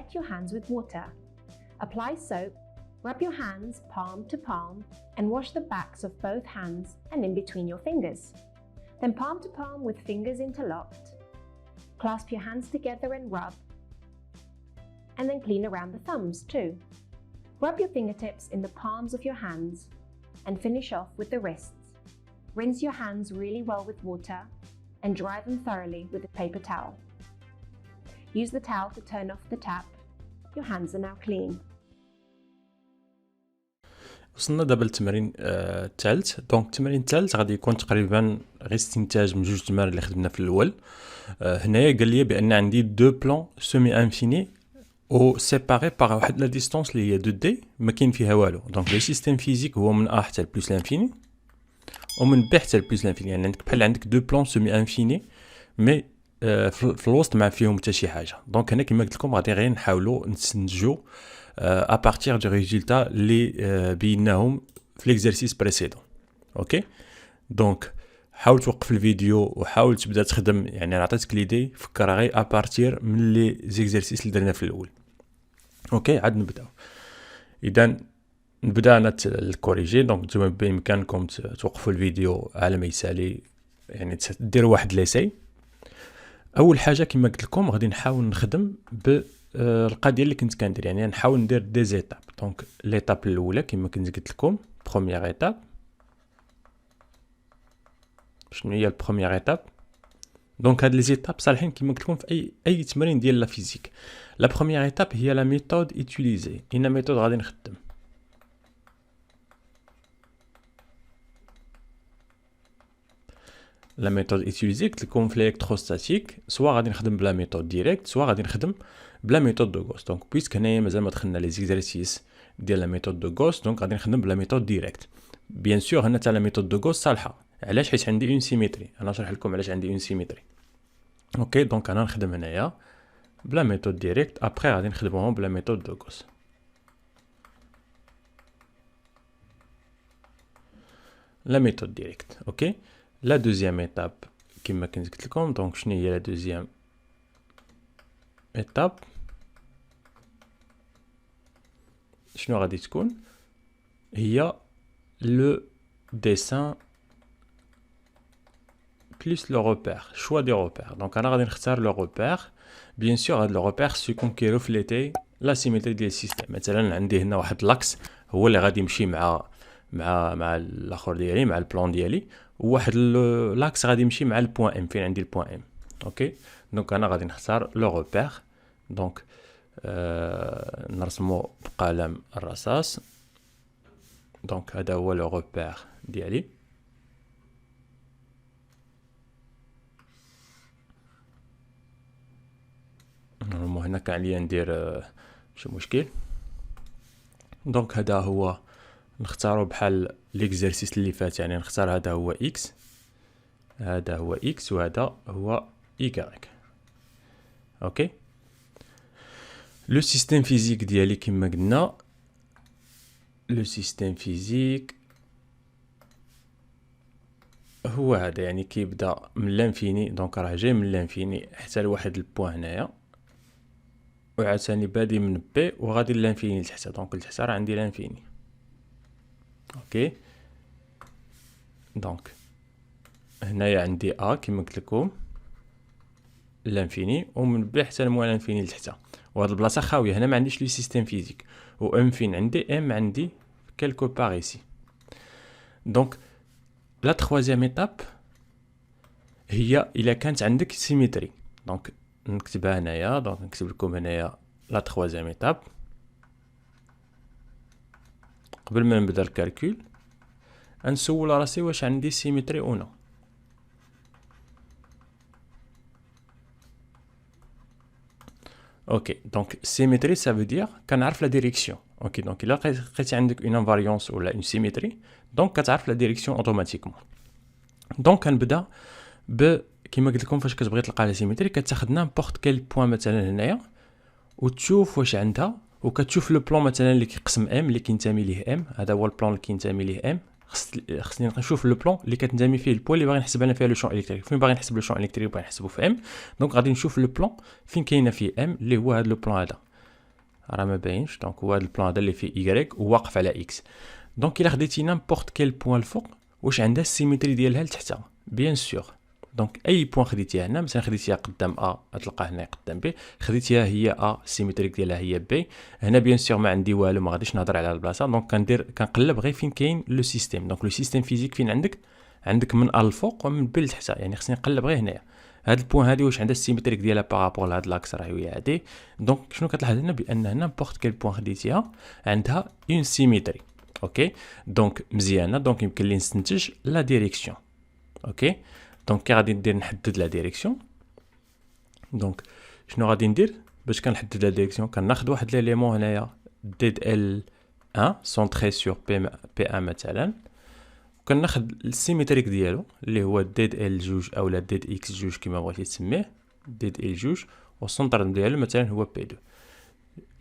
disinfect your hands with water. Apply soap, rub your hands palm to palm, and wash the backs of both hands and in between your fingers. Then palm to palm with fingers interlocked. Clasp your hands together and rub, and then clean around the thumbs too. Rub your fingertips in the palms of your hands and finish off with the wrists. Rinse your hands really well with water and dry them thoroughly with a paper towel. Use the towel to turn off the tap. Your hands are now clean. وصلنا دابا للتمرين الثالث. دونك التمرين الثالث غادي يكون تقريبا غير استنتاج من جوج تمارين اللي خدمنا في الاول. هنايا قال لي بان عندي دو بلان سيمي انفيني او سيباري باغ واحد لا ديستونس اللي هي 2 دي ما كاين فيها والو. دونك لو سيستيم فيزيك هو من ا حتى لبلوس لانفيني ومن بي حتى لبلوس لانفيني، يعني عندك بحال عندك دو بلان سيمي انفيني مي في الوسط ما فيهم حتى شي حاجه. دونك هنا كما قلت لكم غادي غير نحاولوا نستنتجوا à partir du résultat اللي بيناهم في l'exercice précédent. اوكي دونك حاول توقف الفيديو وحاول تبدا تخدم، يعني انا عطيتك ليدي فكر غير à partir من لي زيكزارسيس اللي درنا في الاول. اوكي عاد نبداو. اذا نبدا انا الكوريجي. دونك نتوما بامكانكم توقفوا الفيديو على ما يسالي، يعني ديروا واحد ليساي. اول حاجه كما قلت لكم غادي نحاول نخدم القضيه اللي كنت كندير، يعني نحاول ندير دي زيتاب. دونك ليتاب الاولى كما كنت قلت لكم بروميير ايتاب. شنو هي البروميير ايتاب؟ دونك هاد لي زيتاب صالحين كما قلت لكم في اي تمرين ديال لا فيزيك. لا بروميير ايتاب هي لا ميثود يوتيليزي. اين ميثود غادي نخدم؟ لا ميثود يوتيليزي قلت لكم في الالكتروستاتيك سوا غادي نخدم بلا ميثود ديريكت سوا غادي نخدم بلا ميثود دو غوس. دونك بويسك هنايا مازال ما دخلنا لي زيكزارسيس ديال لا ميثود دو غوس، دونك غادي نخدم بلا ميثود ديريكت. بيان سور هنا تاع لا ميثود دو غوس صالحه. علاش؟ حيت عندي اون سيميتري. انا نشرح لكم علاش عندي اون سيميتري. اوكي دونك انا نخدم هنايا بلا ميثود ديريكت، ابري غادي نخدمهم بلا ميثود دو غوس. لا ميثود ديريكت. اوكي لا دوزيام ايتاب كما كنت قلت لكم. دونك شنو هي لا دوزيام ايتاب؟ شنو غادي تكون؟ هي لو ديسان بلس لو روبير، شوا دي روبير. دونك انا غادي نختار لو روبير. بيان سور هاد لو روبير سيكون كيرفليتي لا سيميتري ديال السيستم. مثلا عندي هنا واحد لاكس هو اللي غادي يمشي مع الاخر ديالي، مع البلان ديالي، وواحد لاكس غادي يمشي مع البوان ام، فين عندي البوان ام. اوكي دونك انا غادي نختار لو روبير. دونك نرسمو بقلم الرصاص. دونك هذا هو لو روبير ديالي. نورمالمون هنا كان عليا ندير ماشي مشكل. دونك هذا هو نختارو بحال ليكزارسيس اللي فات، يعني نختار هذا هو اكس، هذا هو اكس، وهذا هو ايكغيك. اوكي لو سيستيم فيزيك ديالي كما قلنا، لو سيستيم فيزيك هو هذا، يعني كيبدا من لانفيني. دونك راه جاي من لانفيني حتى لواحد البوان هنايا، وعاوتاني بادي من بي وغادي لانفيني لتحت. دونك لتحت راه عندي لانفيني. اوكي دونك هنايا عندي ا كما قلت لكم لانفيني، ومن بي حتى لموال لانفيني لتحت. وهاد البلاصه خاويه، هنا ما عنديش لو سيستيم فيزيك. و ام فين عندي؟ ام عندي كالكو بار ايسي. دونك لا تخوازيام ايتاب هي الا كانت عندك سيميتري. دونك نكتبها هنايا. دونك نكتب لكم هنايا لا تخوازيام ايتاب. قبل ما نبدا الكالكول نسول راسي واش عندي سيميتري او نو. اوكي دونك سيميتري سا فو دير كنعرف لا ديريكسيون. اوكي دونك الا لقيتي عندك اون انفاريونس ولا اون سيميتري دونك كتعرف لا ديريكسيون اوتوماتيكمون. دونك كنبدا كما قلت لكم فاش كتبغي تلقى لا سيميتري كتاخذ نيمبورط كيل بوين مثلا هنايا وتشوف واش عندها، وكتشوف لو بلان مثلا اللي كيقسم ام اللي كينتمي ليه ام. هذا هو البلان اللي كينتمي ليه ام. خصني نشوف لو بلان اللي كتنتمي فيه البوان اللي باغي نحسب انا فيها لو شون الكتريك. فين باغي نحسب لو شون الكتريك باغي نحسبو في ام. دونك غادي نشوف لو بلان فين كاينه فيه ام اللي هو هذا لو بلان هذا. راه ما باينش. دونك هو هذا البلان هذا اللي فيه اي وواقف على اكس. دونك الا خديتي نيمبورط كيل بوين الفوق واش عندها السيمتري ديالها لتحتها بيان سور. دونك اي بوين خديتيها هنا، مثلا خديتيها قدام ا غتلقاها هنا قدام بي، خديتيها هي ا السيمتريك ديالها هي بي. هنا بيان سور ما عندي والو، ما غاديش نهضر على البلاصه. دونك كنقلب غير فين كاين لو سيستيم. دونك لو سيستيم فيزيك فين عندك من ا الفوق ومن بي لتحت، يعني خصني نقلب غير هنايا. هاد البوين هادي واش عندها السيمتريك ديالها بارابور لهاد لاكس راه هي هادي. دونك شنو كتلاحظ هنا بان هنا بورت كيل بوين خديتيها عندها اون سيمتري. اوكي دونك مزيانه. دونك يمكن لي نستنتج لا ديريكسيون. اوكي دونك كي غادي ندير نحدد لا ديريكسيون. دونك شنو غادي ندير باش كنحدد لا ديريكسيون؟ كناخذ واحد ليليمون هنايا ديد ال 1 سونطري سور بي 1 مثلا، وكناخذ السيمتريك ديالو اللي هو ديد ال 2 اولا ديد اكس 2 كما بغيتي تسميه، ديد ال 2 والسونطر ديالو مثلا هو بي 2.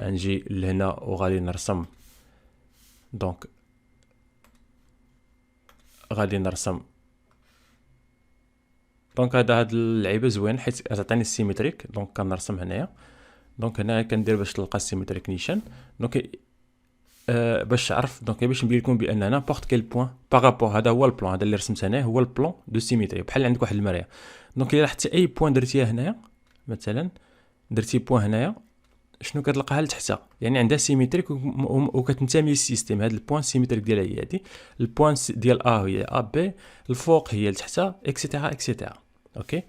غنجي لهنا وغادي نرسم. دونك غادي نرسم. دونك هاد اللعيبه زوين حيت تعطيني السيمتريك. دونك كنرسم هنايا. دونك هنا كندير باش تلقى السيمتريك نيشان. دونك باش تعرف، دونك باش نبين لكم بان هنا بورت كيل بوين بارابور، هذا هو البلان هذا اللي رسمت هنا هو البلان دو سيمتري، بحال عندك واحد المرايه. دونك الا لاحظتي اي بوين درتيها هنايا، مثلا درتي بوين هنايا، شنو كتلقاها لتحتها؟ يعني عندها سيمتريك وكتنتمي للسيستيم. هاد البوين سيمتريك ديالها هي هادي، البوين ديال ا هي ا بي، الفوق هي لتحتها اكسيتيرا اكسيتيرا. اوكي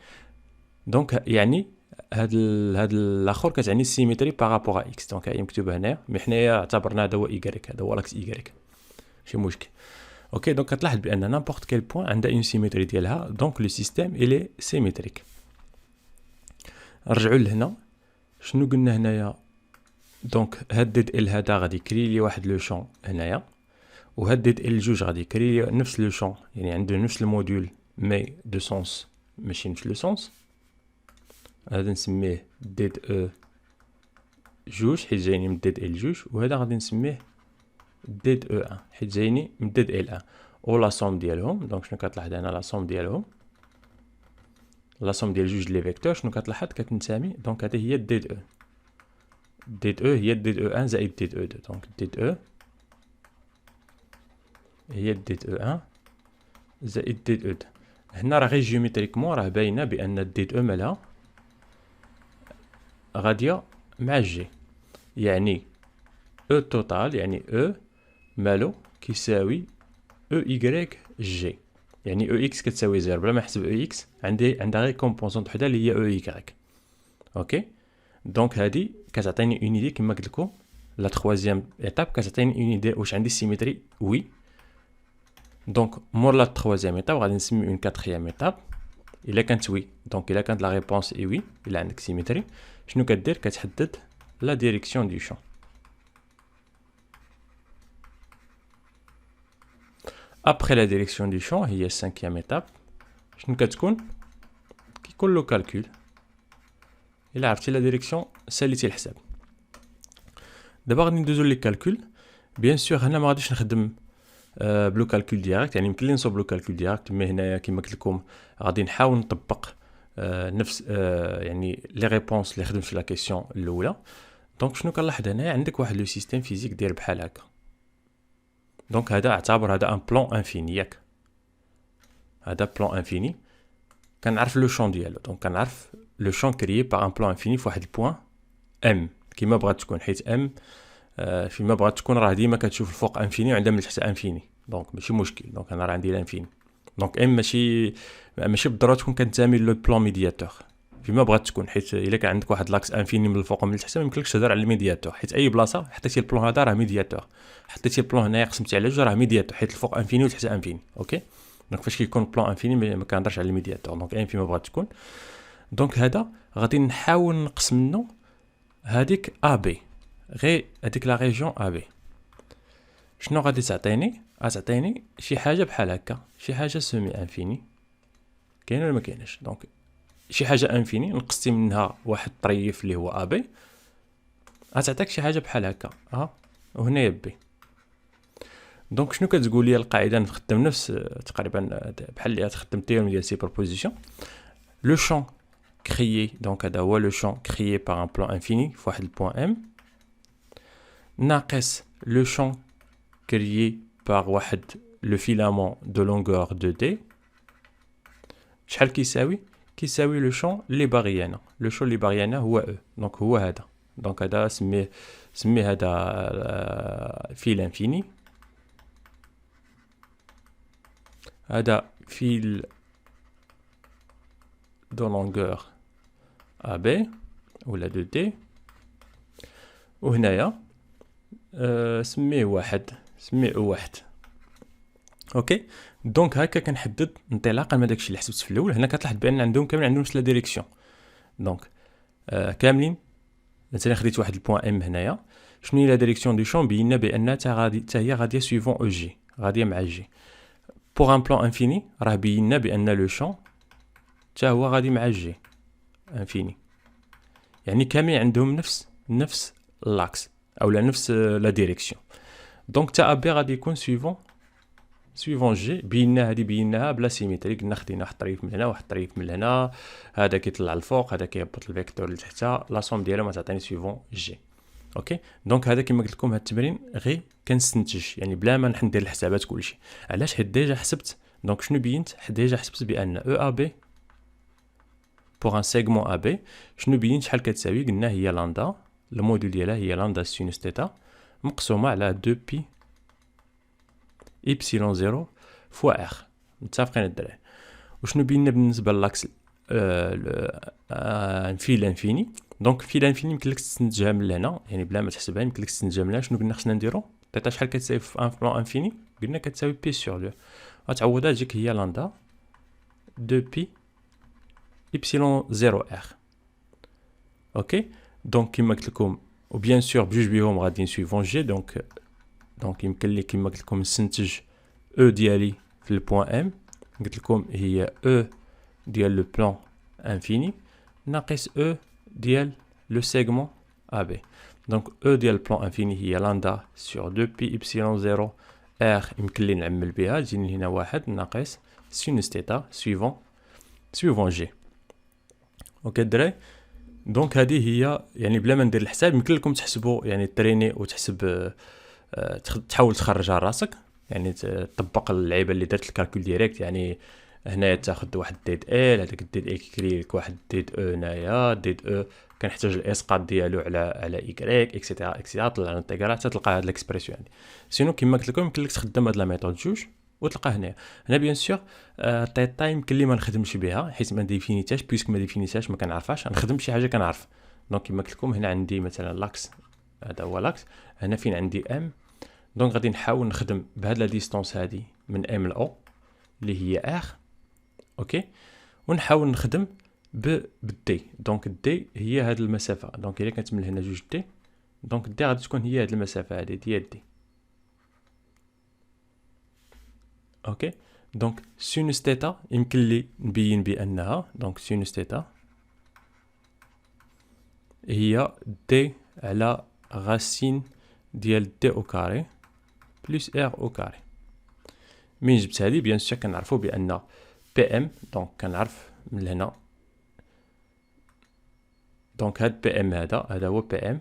دونك يعني هاد الاخر كتعني السيمتري بارابور اكس. دونك هي مكتوبه هنايا، مي حنايا اعتبرنا هذا هو ايكغيك، هذا هو لاكس ايكغيك، ماشي مشكل. اوكي دونك كتلاحظ بان نيمبورط كيل بوين عندها اون سيمتري ديالها. دونك لو سيستيم الي سيمتريك. نرجعوا لهنا. شنو قلنا هنايا؟ دونك هاد ديد ال هذا غادي يكري لي واحد لو شون هنايا، وهاد ديد ال 2 غادي يكري لي نفس لو شون، يعني عنده نفس الموديول مي دو سونس ماشي نفس لو سونس. هذا نسميه ديد او 2 حيت جايني من ديد ال 2، وهذا غادي نسميه ديد او 1 حيت جايني من ديد ال 1. و لا سوم ديالهم. دونك شنو كتلاحظ هنا؟ لا سوم ديالهم، لا سوم ديال جوج لي فيكتور شنو كتلاحظ؟ كتنتمي. دونك هذه هي ديد او. ديد او هي ديد او 1 زائد ديد او 2. دونك ديد او هي ديد او 1 زائد ديد او 2. هنا راه غير جيومتريكمون راه باينه بان الديد او مالها غاديه مع جي، يعني او توتال يعني او مالو كيساوي او ايكغيك جي، يعني او اكس كتساوي 0 بلا ما نحسب او اكس عندها غير كومبونسونط وحده اللي هي او ايكغيك. اوكي دونك هادي كتعطيني اون ايدي كما قلت لكم. لا تخوازيام ايتاب كتعطيني اون ايدي واش عندي سيمتري وي. دونك مور لا تخوازيام ايتاب غادي نسمي اون كاتريام ايتاب الا كانت وي. دونك الا كانت لا ريبونس اي وي، الا عندك سيمتري شنو كدير؟ كتحدد لا ديريكسيون دو شون. ابخي لا ديريكسيون دو شون هي السانكيام ايتاب. شنو كتكون؟ كيكون لو كالكول. الا عرفتي لا ديريكسيون ساليتي الحساب. دابا غادي ندوزو لي كالكول. بيان سور هنا ما غاديش نخدم بلو كالكول ديريكت، يعني يمكن لي نصوب بلو كالكول ديريكت، مي هنايا كيما قلت لكم غادي نحاول نطبق نفس يعني لي ريبونس اللي خدمت في لا كيسيون الاولى. دونك شنو كنلاحظ هنايا؟ عندك واحد لو سيستيم فيزيك داير بحال هكا. دونك هذا اعتبر هذا ان بلان انفيني ياك، هذا بلان انفيني. كنعرف لو شون ديالو. دونك كنعرف لو شون كريي بار ان بلان انفيني فواحد البوين ام كيما بغات تكون، حيت ام فيما بغات تكون راه ديما كتشوف الفوق انفيني وعندها من التحت انفيني. دونك ماشي مشكل. دونك انا راه عندي الانفيني. دونك ام ماشي بالضروره تكون كتنتمي لو بلان ميدياتور فيما بغات تكون، حيت الا كان عندك واحد لاكس انفيني من الفوق ومن التحت ما يمكنلكش تهضر على الميدياتور، حيت اي بلاصه حطيتي البلان هذا راه ميدياتور، حطيتي البلان هنايا قسمتي على جوج راه ميدياتور، حيت الفوق انفيني والتحت انفيني. اوكي دونك فاش كيكون بلان انفيني ما كنهضرش على الميدياتور. دونك ام فيما بغات تكون. دونك هذا غادي نحاول نقسم منه هذيك ا بي، غير هذيك لا ريجيون ا بي. شنو غادي تعطيني؟ غتعطيني شي حاجه بحال هكا، شي حاجه سيمي انفيني. كاين ولا ما كاينش؟ دونك شي حاجه انفيني نقصتي منها واحد الطريف اللي هو ا بي، غتعطيك شي حاجه بحال هكا وهنايا بي. دونك شنو كتقول لي القاعده؟ نخدم نفس تقريبا بحال اللي تخدم تيورم ديال سوبربوزيسيون. لو شون créé, donc هذا هو لو شون créé par un plan infini فواحد البوان ام. ناقص le champ créé par واحد le filament de longueur de D. شحال كيساوي le champ اللي باغي انا. le champ اللي باغي انا هو E. دونك هو هذا. دونك هذا سميه هذا فيل انفيني. هذا فيل de longueur AB ولا de D. وهنايا سميه واحد. سميه واحد. اوكي. دونك هكا كنحدد انطلاقا من داكشي اللي حسبت في الاول. هنا كتلاحظ بان عندهم نفس لا ديريكسيون. دونك كاملين مثلا خديت واحد البوان ام هنايا. شنو هي لا ديريكسيون دو شون؟ بينا بان هي غاديه سويفون او جي، غاديه مع جي. بوغ ان بلان انفيني راه بينا بان لو شون حتى هو غادي مع جي انفيني. يعني كاملين عندهم نفس لاكس اولا نفس لا ديريكسيون. دونك تا ابي غادي يكون سويفون جي. بيناها بلا سيميتري. قلنا خدينا واحد الطريف من هنا واحد الطريف من هنا، هذا كيطلع الفوق هذا كيهبط الفيكتور لتحت، لا سوم ديالهم ما تعطيني سويفون جي. اوكي. دونك هذا كما قلت لكم هذا التمرين غير كنستنتج، يعني بلا ما ندير الحسابات كلشي. علاش؟ حيت ديجا حسبت. دونك شنو بينت؟ ديجا حسبت بان او ا بي بوغ ان سيغمون ا بي شنو بينت شحال كتساوي؟ قلنا هي لاندا، الموديل ديالها هي لاندا سينوس تيتا مقسومه على 2 بي إبسيلون 0 فوا ار. متفقين الدراري؟ وشنو بينا بالنسبه للاكس فيل انفيني؟ دونك فيل انفيني يمكن لك تستنتجها من هنا، يعني بلا ما تحسبها يمكن لك تستنتجها من هنا. شنو قلنا خصنا نديرو؟ تيتا شحال كتساوي في ان بلان انفيني؟ قلنا كتساوي بي سور 2. غتعوضها تجيك هي لاندا 2 بي إبسيلون 0 ار. اوكي. دونك كيما قلت لكم وبيان سور بجوج بيهم غادي نسويفون جي. دونك يمكن لي كيما قلت لكم نستنتج او ديالي في البوان ام. قلت لكم هي او ديال لو بلان انفيني ناقص او ديال لو سيغمون ا بي. دونك او ديال البلان انفيني هي لاندا سور 2 بي إبسيلون 0 ار. يمكن لي نعمل بها تجيني هنا واحد ناقص سينوس تيتا سويفون جي. اوكي الدراري. دونك هذه هي يعني بلا ما ندير الحساب يمكن لكم تحسبوا، يعني تريني وتحسب تحاول تخرجها راسك، يعني تطبق اللعيبه اللي درت الكالكول ديريكت. يعني هنايا تاخذ واحد ديد ال، هذاك الديد ال كيكري لك واحد ديد او. هنايا ديد او كنحتاج الاسقاط ديالو على ايكغيك اكسيتيرا طلع الانتيغرال حتى تلقى هاد ليكسبرسيون هادي. سينو كيما قلت لكم يمكن لك تخدم هاد لا ميثود جوج وتلقى هنا بيان سور تيتا يمكن لي ما نخدمش بها حيت ما ديفينيتاش. بيسك ما ديفينيتاش ما كنعرفهاش، نخدم شي حاجه كنعرف. دونك كيما قلت لكم هنا عندي مثلا لاكس، هذا هو لاكس. هنا فين عندي ام. دونك غادي نحاول نخدم بهاد لا ديستونس هادي من ام ل او اللي هي ار. اوكي. ونحاول نخدم بالدي. دونك الدي هي هاد المسافه. دونك الا كانت من هنا جوج دي، دونك الدي غادي تكون هي هاد المسافه هادي ديال دي. اوكي. دونك سينوس تيتا يمكن لي نبين بانها دونك سينوس تيتا هي دي على غاسين ديال دي او كاري بلس ار او كاري. من جبت هذه بيان سور كنعرفوا بان بي ام. دونك كنعرف من هنا. دونك هاد بي ام هذا هو بي ام.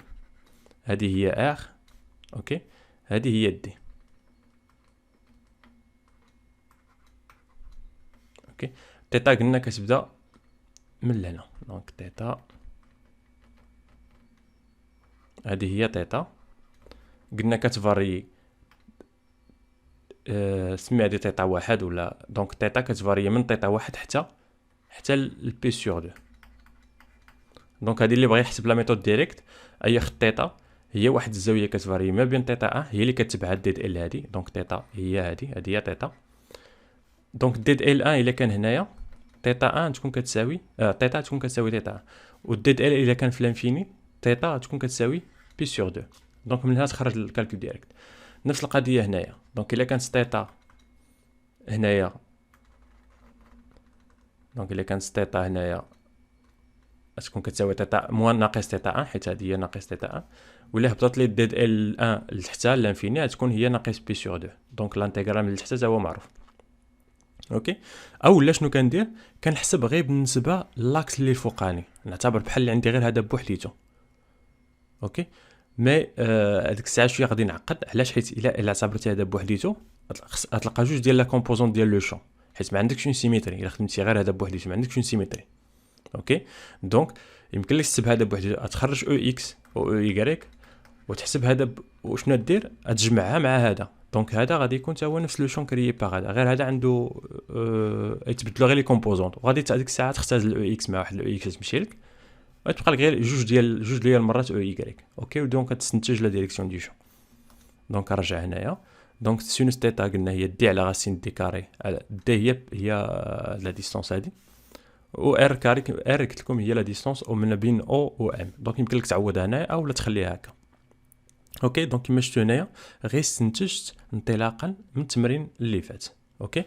هذه هي ار. اوكي. هذه هي دي. اوكي. تيتا قلنا كتبدا من هنا. دونك تيتا هذه هي تيتا. قلنا كتفاري سمي هذه تيتا واحد ولا. دونك تيتا كتفاري من تيتا واحد حتى البي سور 2. دونك هذه اللي بغى يحسب لا ميثود ديريكت اي خط تيتا هي واحد الزاويه كتفاري ما بين تيتا 1 هي اللي كتبع ديد ال هذه. دونك تيتا هي هذه هي تيتا. دونك ديد ال 1 الا كان هنايا تيتا 1 تكون كتساوي تيتا تكون كتساوي تيتا 1. والديد ال الا كان في الانفيني تيتا تكون كتساوي بي سور 2. دونك من هنا تخرج الكالكول ديريكت. نفس القضيه هنايا. دونك الا كانت تيتا هنايا، دونك الا كانت تيتا هنايا تكون كتساوي تيتا موان ناقص تيتا 1 حيت هذه هي ناقص تيتا 1. ولا هبطت لي ديد ال 1 لتحت لانفيني تكون هي ناقص بي سور 2. دونك لانتيغرال من لتحت هو معروف. اوكي. او لا شنو كندير؟ كنحسب غير بالنسبه لاكس اللي فوقاني، نعتبر بحال اللي عندي غير هذا بوحديته. اوكي. مي هذيك الساعه شويه غادي نعقد. علاش؟ حيت الا اعتبرتي هذا بوحديتو غتلقى جوج ديال لا كومبوزونط ديال لو شون، حيت ما عندكش اون سيميتري. الا خدمتي غير هذا بوحديتو ما عندكش اون سيميتري. اوكي دونك يمكن لك تحسب هذا بوحديتو، تخرج او اكس و او يغريك، وتحسب هذا وشنو دير تجمعها مع هذا. دونك هذا غادي يكون حتى هو نفس لو شون كريي باغ هذا، غير هذا عنده يتبدلوا غير لي كومبوزونط، وغادي هذيك الساعه تختزل الاو اكس مع واحد الاو اكس تمشي لك، غتبقى لك غير جوج ديال المرات او يغريك. اوكي ودونك تستنتج لا ديريكسيون دي شون. دونك نرجع هنايا. دونك سينوس تيتا قلنا هي دي على غاسين دي كاري، دي هي لا ديستونس هذه، و ار كاري ار قلت لكم هي لا ديستونس او من بين او و ام. دونك يمكن لك تعوض هنايا او لا تخليها هكا. اوكي دونك كما شفتوا هنايا غير استنتجت انطلاقا من التمرين اللي فات. اوكي